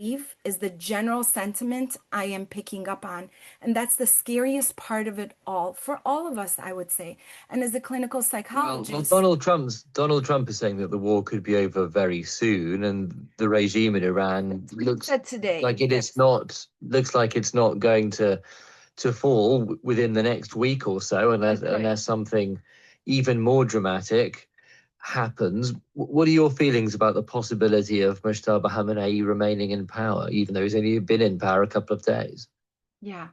is the general sentiment I am picking up on. And that's the scariest part of it all for all of us, I would say. And as a clinical Well, psychologist, Donald Trump is saying that the war could be over very soon, and the regime in Iran looks said today, like it is not looks like it's not going to fall within the next week or so, unless something even more dramatic happens. What are your feelings about the possibility of Mushtaba Khamenei remaining in power, even though he's only been in power a couple of days? yeah,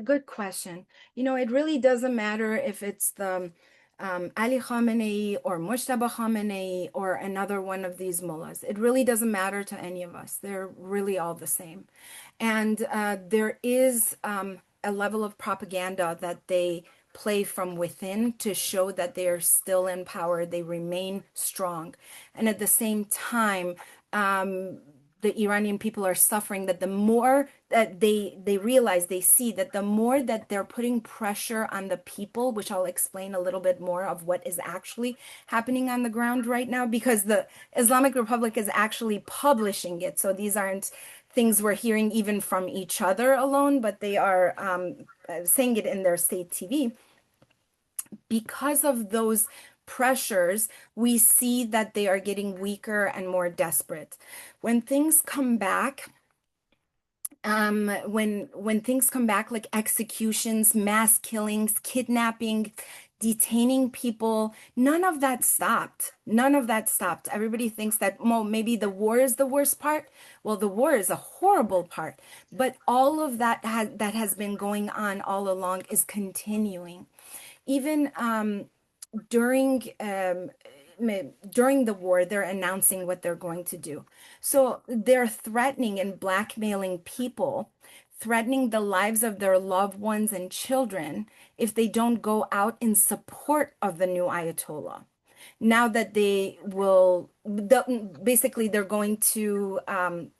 good question. It really doesn't matter if it's the Ali Khamenei or Mujtaba Khamenei or another one of these mullahs. It really doesn't matter to any of us. They're really all the same. And there is a level of propaganda that they play from within to show that they are still in power, they remain strong. And at the same time, the Iranian people are suffering, that the more that they realize, they see that the more that they're putting pressure on the people, which I'll explain a little bit more of what is actually happening on the ground right now, because the Islamic Republic is actually publishing it. So these aren't things we're hearing even from each other alone, but they are saying it in their state TV. Because of those pressures, we see that they are getting weaker and more desperate. When things come back, when things come back like executions, mass killings, kidnapping, detaining people, none of that stopped. None of that stopped. Everybody thinks that, well, maybe the war is the worst part. Well, the war is a horrible part, but all of that has been going on all along is continuing. Even during during the war, they're announcing what they're going to do. So they're threatening and blackmailing people, threatening the lives of their loved ones and children if they don't go out in support of the new Ayatollah. Now that basically they're going to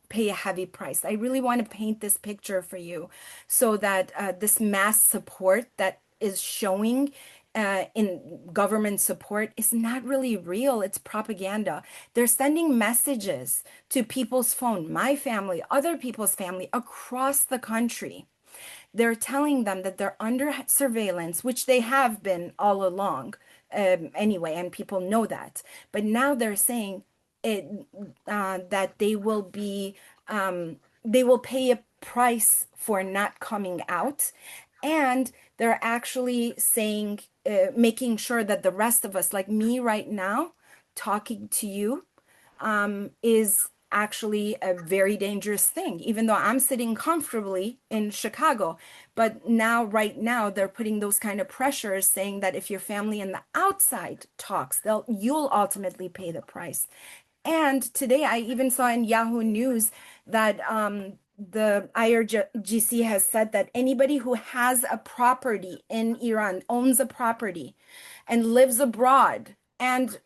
pay a heavy price. I really want to paint this picture for you so that this mass support that is showing in government support is not really real. It's propaganda. They're sending messages to people's phone, my family, other people's family across the country. They're telling them that they're under surveillance, which they have been all along anyway, and people know that. But now they're saying that they will pay a price for not coming out, and they're actually saying, making sure that the rest of us, like me right now, talking to you, is actually a very dangerous thing, even though I'm sitting comfortably in Chicago. But now, right now, they're putting those kind of pressures saying that if your family in the outside talks, you'll ultimately pay the price. And today I even saw in Yahoo News that the IRGC has said that anybody who has a property in Iran, owns a property, and lives abroad and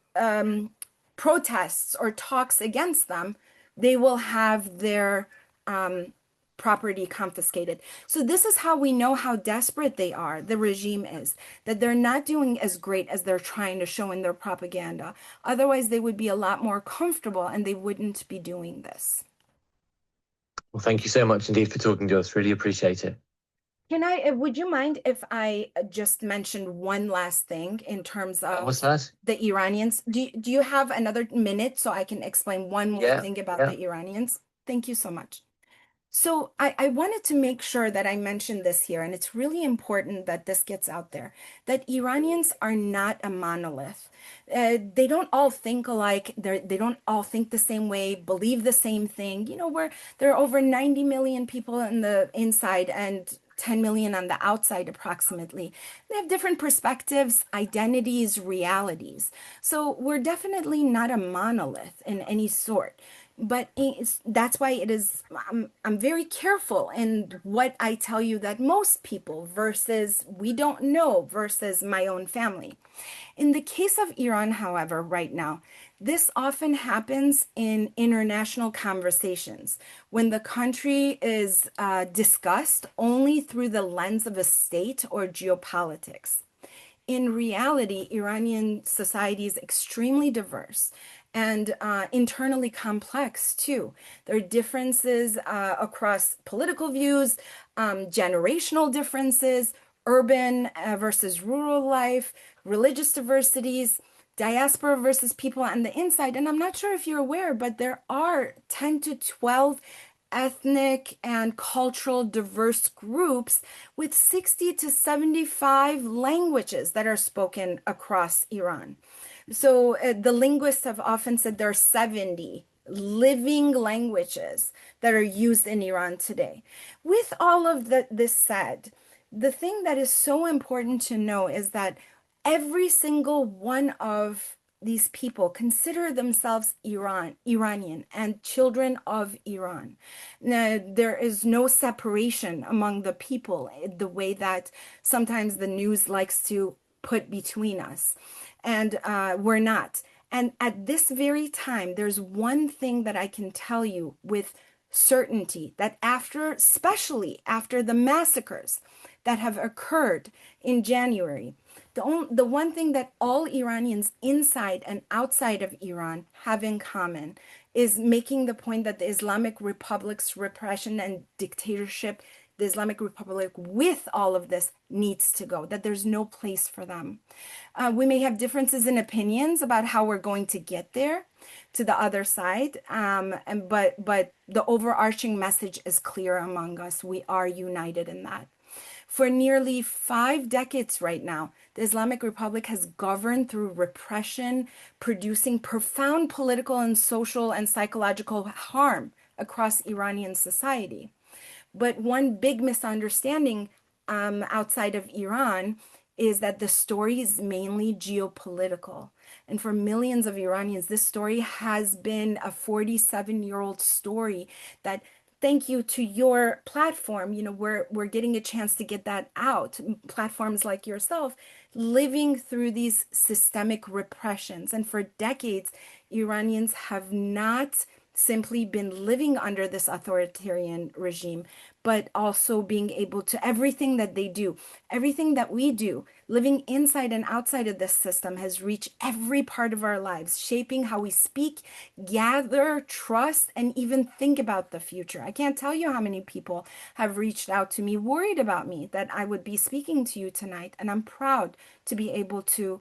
protests or talks against them, they will have their property confiscated. So this is how we know how desperate they are, the regime is, that they're not doing as great as they're trying to show in their propaganda. Otherwise, they would be a lot more comfortable and they wouldn't be doing this. Well, thank you so much indeed for talking to us. Really appreciate it. Would you mind if I just mentioned one last thing in terms What's of that? the Iranians? Do you have another minute so I can explain one more Yeah, thing about yeah. the Iranians? Thank you so much. So I wanted to make sure that I mentioned this here, and it's really important that this gets out there, that Iranians are not a monolith. They don't all think alike. They don't all think the same way, believe the same thing. There are over 90 million people in the inside and 10 million on the outside approximately. They have different perspectives, identities, realities. So we're definitely not a monolith in any sort. But that's why I'm very careful in what I tell you that most people versus we don't know versus my own family. In the case of Iran, however, right now, this often happens in international conversations when the country is discussed only through the lens of a state or geopolitics. In reality, Iranian society is extremely diverse, and internally complex too. There are differences across political views, generational differences, urban versus rural life, religious diversities, diaspora versus people on the inside. And I'm not sure if you're aware, but there are 10 to 12 ethnic and cultural diverse groups with 60 to 75 languages that are spoken across Iran. So the linguists have often said there are 70 living languages that are used in Iran today. With all of this said, the thing that is so important to know is that every single one of these people consider themselves Iranian and children of Iran. Now, there is no separation among the people the way that sometimes the news likes to put between us. And we're not. And at this very time, there's one thing that I can tell you with certainty that after, especially after the massacres that have occurred in January, the one thing that all Iranians inside and outside of Iran have in common is making the point that the Islamic Republic's repression and dictatorship, the Islamic Republic with all of this needs to go, that there's no place for them. We may have differences in opinions about how we're going to get there to the other side, but the overarching message is clear among us. We are united in that. For nearly 5 decades right now, the Islamic Republic has governed through repression, producing profound political and social and psychological harm across Iranian society. But one big misunderstanding outside of Iran is that the story is mainly geopolitical. And for millions of Iranians, this story has been a 47-year-old story that, thank you to your platform, we're getting a chance to get that out. Platforms like yourself, living through these systemic repressions. And for decades, Iranians have not simply been living under this authoritarian regime, but also being able to everything that they do, everything that we do, living inside and outside of this system has reached every part of our lives, shaping how we speak, gather, trust, and even think about the future. I can't tell you how many people have reached out to me, worried about me, that I would be speaking to you tonight. And I'm proud to be able to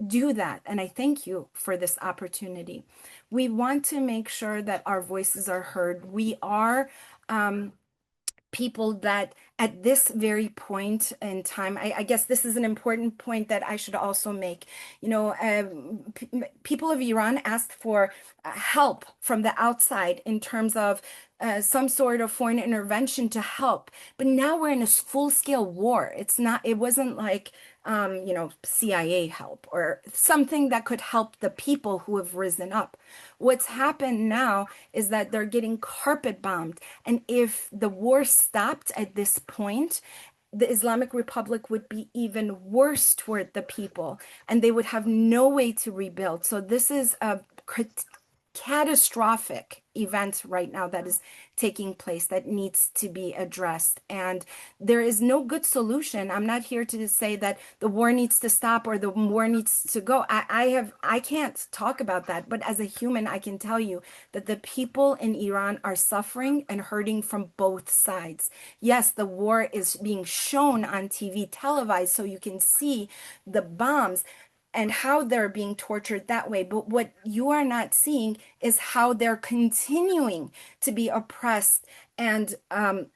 do that. And I thank you for this opportunity. We want to make sure that our voices are heard. We are people that at this very point in time, I guess this is an important point that I should also make. People of Iran asked for help from the outside in terms of some sort of foreign intervention to help. But now we're in a full-scale war. It wasn't like CIA help or something that could help the people who have risen up. What's happened now is that they're getting carpet bombed. And if the war stopped at this point, the Islamic Republic would be even worse toward the people and they would have no way to rebuild. So this is a catastrophic event right now that is taking place that needs to be addressed, and there is no good solution. I'm not here to say that the war needs to stop or the war needs to go. I can't talk about that, but as a human I can tell you that the people in Iran are suffering and hurting from both sides. Yes, the war is being shown on TV, televised, so you can see the bombs and how they're being tortured that way. But what you are not seeing is how they're continuing to be oppressed and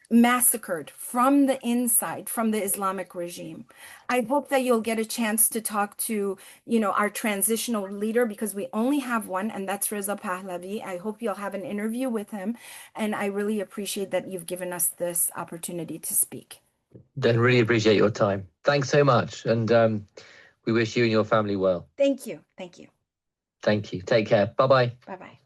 massacred from the inside, from the Islamic regime. I hope that you'll get a chance to talk to, our transitional leader, because we only have one, and that's Reza Pahlavi. I hope you'll have an interview with him, and I really appreciate that you've given us this opportunity to speak. Then really appreciate your time. Thanks so much. And we wish you and your family well. Thank you. Thank you. Thank you. Take care. Bye-bye. Bye-bye.